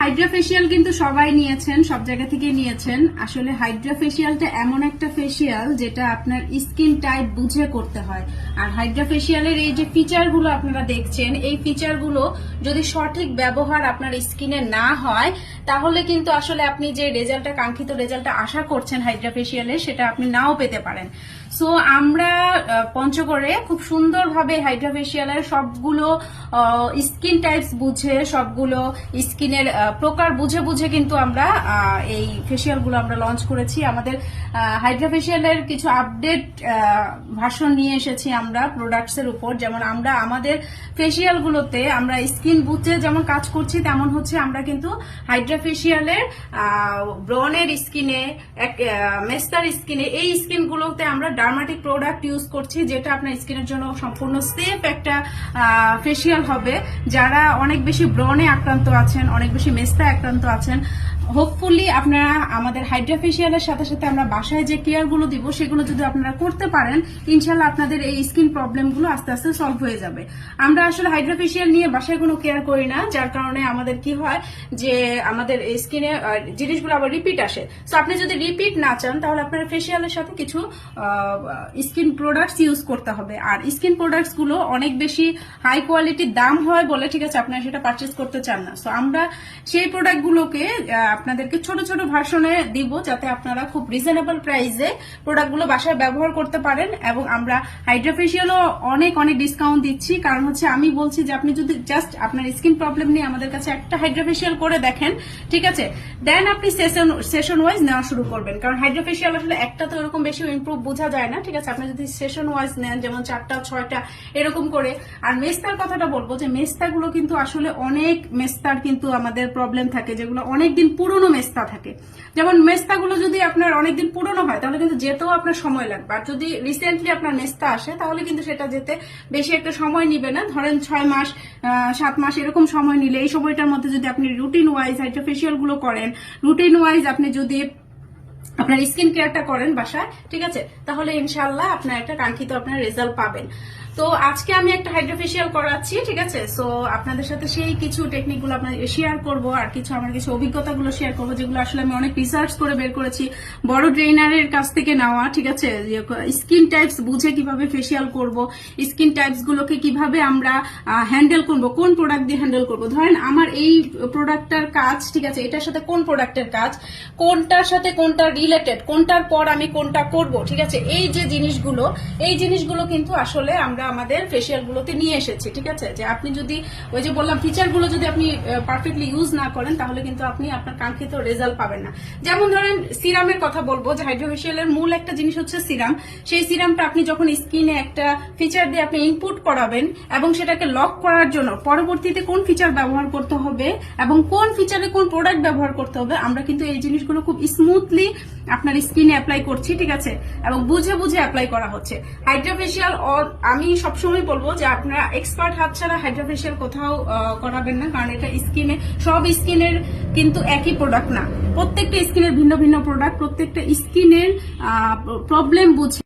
Hydra facial কিন্তু সবাই নিয়েছেন, সব জায়গা থেকে নিয়েছেন। আসলে হাইড্রা ফেসিয়ালটা এমন একটা ফেসিয়াল যেটা আপনার স্কিন টাইপ বুঝে করতে হয়। আর হাইড্রা ফেসিয়ালের এই যে ফিচারগুলো আপনারা দেখছেন, এই ফিচারগুলো যদি সঠিক ব্যবহার আপনার স্কিনে না হয় তাহলে কিন্তু আসলে আপনি যে রেজাল্টটা, কাঙ্ক্ষিত রেজাল্টটা আশা করছেন হাইড্রা ফেসিয়ালে, সেটা আপনি নাও পেতে পারেন। সো আমরা পঞ্চগড়ে খুব সুন্দরভাবে হাইড্রা ফেসিয়ালের সবগুলো স্কিন টাইপস বুঝে, সবগুলো স্কিনের প্রকার বুঝে বুঝে কিন্তু আমরা এই ফেসিয়ালগুলো আমরা লঞ্চ করেছি। আমাদের হাইড্রা ফেসিয়ালের কিছু আপডেট ভার্সন নিয়ে এসেছি আমরা প্রোডাক্টস এর উপর। যেমন আমরা আমাদের ফেসিয়ালগুলোতে আমরা স্কিন বুঝে যেমন কাজ করছি, তেমন হচ্ছে আমরা কিন্তু হাইড্রা ফেসিয়ালের ব্রনের স্কিনে, মেস্তার স্কিনে, এই স্কিনগুলোতে আমরা ডার্মাটিক প্রোডাক্ট ইউজ করছি, যেটা আপনার স্কিনের জন্য সম্পূর্ণ সেফ একটা ফেসিয়াল হবে। যারা অনেক বেশি ব্রনে আক্রান্ত আছেন, অনেক বেশি মেস্তা আক্রান্ত আছেন, হোপফুলি আপনারা আমাদের হাইড্রা ফেসিয়ালের সাথে সাথে আমরা বাসায় যে কেয়ার গুলো দিব সেগুলো যদি আপনারা করতে পারেন, ইনশাল্লাহ আপনাদের এই স্কিন প্রবলেম গুলো আস্তে আস্তে সলভ হয়ে যাবে। আমরা আসলে হাইড্রা ফেসিয়াল নিয়ে বাসায় কোনো কেয়ার করি না, যার কারণে আমাদের কি হয় যে আমাদের স্কিনে জিনিসগুলো আবার রিপিট আসে। তো আপনি যদি রিপিট না চান তাহলে আপনার ফেসিয়ালের সাথে কিছু স্কিন প্রোডাক্টস ইউজ করতে হবে। আর স্কিন প্রোডাক্টস গুলো অনেক বেশি হাই কোয়ালিটির দাম হয় বলে ঠিক আছে আপনারা সেটা পারচেজ করতে চান না। সো আমরা সেই প্রোডাক্ট গুলোকে আপনাদেরকে ছোট ছোট ভার্সনে দিব, যাতে আপনারা খুব রিজনেবল প্রাইসে প্রোডাক্টগুলো বাসায় ব্যবহার করতে পারেন। এবং আমরা হাইড্রা ফেসিয়ালও অনেক অনেক ডিসকাউন্ট দিচ্ছি, কারণ হচ্ছে আমি বলছি যে আপনি যদি জাস্ট আপনার স্কিন প্রবলেম নিয়ে আমাদের কাছে একটা হাইড্রা ফেসিয়াল করে দেখেন, ঠিক আছে, দেন আপনি সেশন ওয়াইজ নেওয়া শুরু করবেন। কারণ হাইড্রা ফেসিয়াল আসলে একটা তো এরকম বেশি ইমপ্রুভ বোঝা যায় না, ঠিক আছে। আপনি যদি সেশন ওয়াইজ নেন, যেমন 4টা 6টা এরকম করে। আর মেস্তার কথাটা বলবো যে মেস্তাগুলো কিন্তু আসলে অনেক মেস্তার কিন্তু আমাদের প্রবলেম থাকে, যেগুলো অনেকদিন পুরনো মেস্তা থাকে। যেমন মেস্তাগুলো যদি আপনার অনেকদিন পুরনো হয় তাহলে কিন্তু যেতেও আপনার সময় লাগবে। আর যদি রিসেন্টলি আপনার মেস্তা আসে তাহলে কিন্তু সেটা যেতে বেশি একটা সময় নিবে না। ধরেন 6 মাস 7 মাস এরকম সময় নিলে, এই সময়টার মধ্যে যদি আপনি রুটিন ওয়াইজ হাইড্রা ফেসিয়াল গুলো করেন, রুটিন ওয়াইজ আপনি যদি আপনার স্কিন কেয়ারটা করেন বাসায়, ঠিক আছে, তাহলে ইনশাল্লাহ আপনার একটা কাঙ্ক্ষিত আপনার রেজাল্ট পাবেন। তো আজকে আমি একটা হাইড্রা ফেসিয়াল করাচ্ছি, ঠিক আছে। সো আপনাদের সাথে সেই কিছু টেকনিক গুলো আপনার শেয়ার করবো, আর কিছু আমার কিছু অভিজ্ঞতাগুলো শেয়ার করবো, যেগুলো আসলে আমি অনেক রিসার্চ করে বের করেছি, বড় ট্রেনারের কাছ থেকে নেওয়া, ঠিক আছে। স্কিন টাইপস বুঝে কিভাবে ফেসিয়াল করব, স্কিন টাইপস গুলোকে কিভাবে আমরা হ্যান্ডেল করবো, কোন প্রোডাক্ট দিয়ে হ্যান্ডেল করবো। ধরেন আমার এই প্রোডাক্টটার কাজ, ঠিক আছে, এটার সাথে কোন প্রোডাক্টের কাজ, কোনটার সাথে কোনটা রিলেটেড, কোনটার পর আমি কোনটা করব, ঠিক আছে। এই যে জিনিসগুলো, এই জিনিসগুলো কিন্তু আসলে আমরা আমাদের ফেসিয়াল গুলোতে নিয়ে এসেছি, ঠিক আছে। যে আপনি যদি ওই যে বললাম ফিচার গুলো যদি আপনি পারফেক্টলি ইউজ না করেন তাহলে কিন্তু আপনি আপনার কাঙ্ক্ষিত রেজাল্ট পাবেন না। যেমন ধরেন সিরামের কথা বলবো, যে হাইড্রা ফেসিয়ালের মূল একটা জিনিস হচ্ছে সিরাম। সেই সিরামটা আপনি যখন স্কিনে একটা ফিচার দিয়ে আপনি ইনপুট করাবেন এবং সেটাকে লক করার জন্য পরবর্তীতে কোন ফিচার ব্যবহার করতে হবে এবং কোন ফিচারে কোন প্রোডাক্ট ব্যবহার করতে হবে, আমরা কিন্তু এই জিনিসগুলো খুব স্মুথলি আপনার স্কিনে অ্যাপ্লাই করছি, ঠিক আছে, এবং বুঝে বুঝে অ্যাপ্লাই করা হচ্ছে। হাইড্রা ফেসিয়াল আমি সবসময় বলবো যে আপনারা এক্সপার্ট হাত ছাড়া হাইড্রা ফেসিয়াল কোথাও করাবেন না, কারণ এটা স্কিনে, সব স্কিনের কিন্তু একই প্রোডাক্ট না, প্রত্যেকটা স্কিনের ভিন্ন ভিন্ন প্রোডাক্ট, প্রত্যেকটা স্কিনের প্রবলেম বুঝে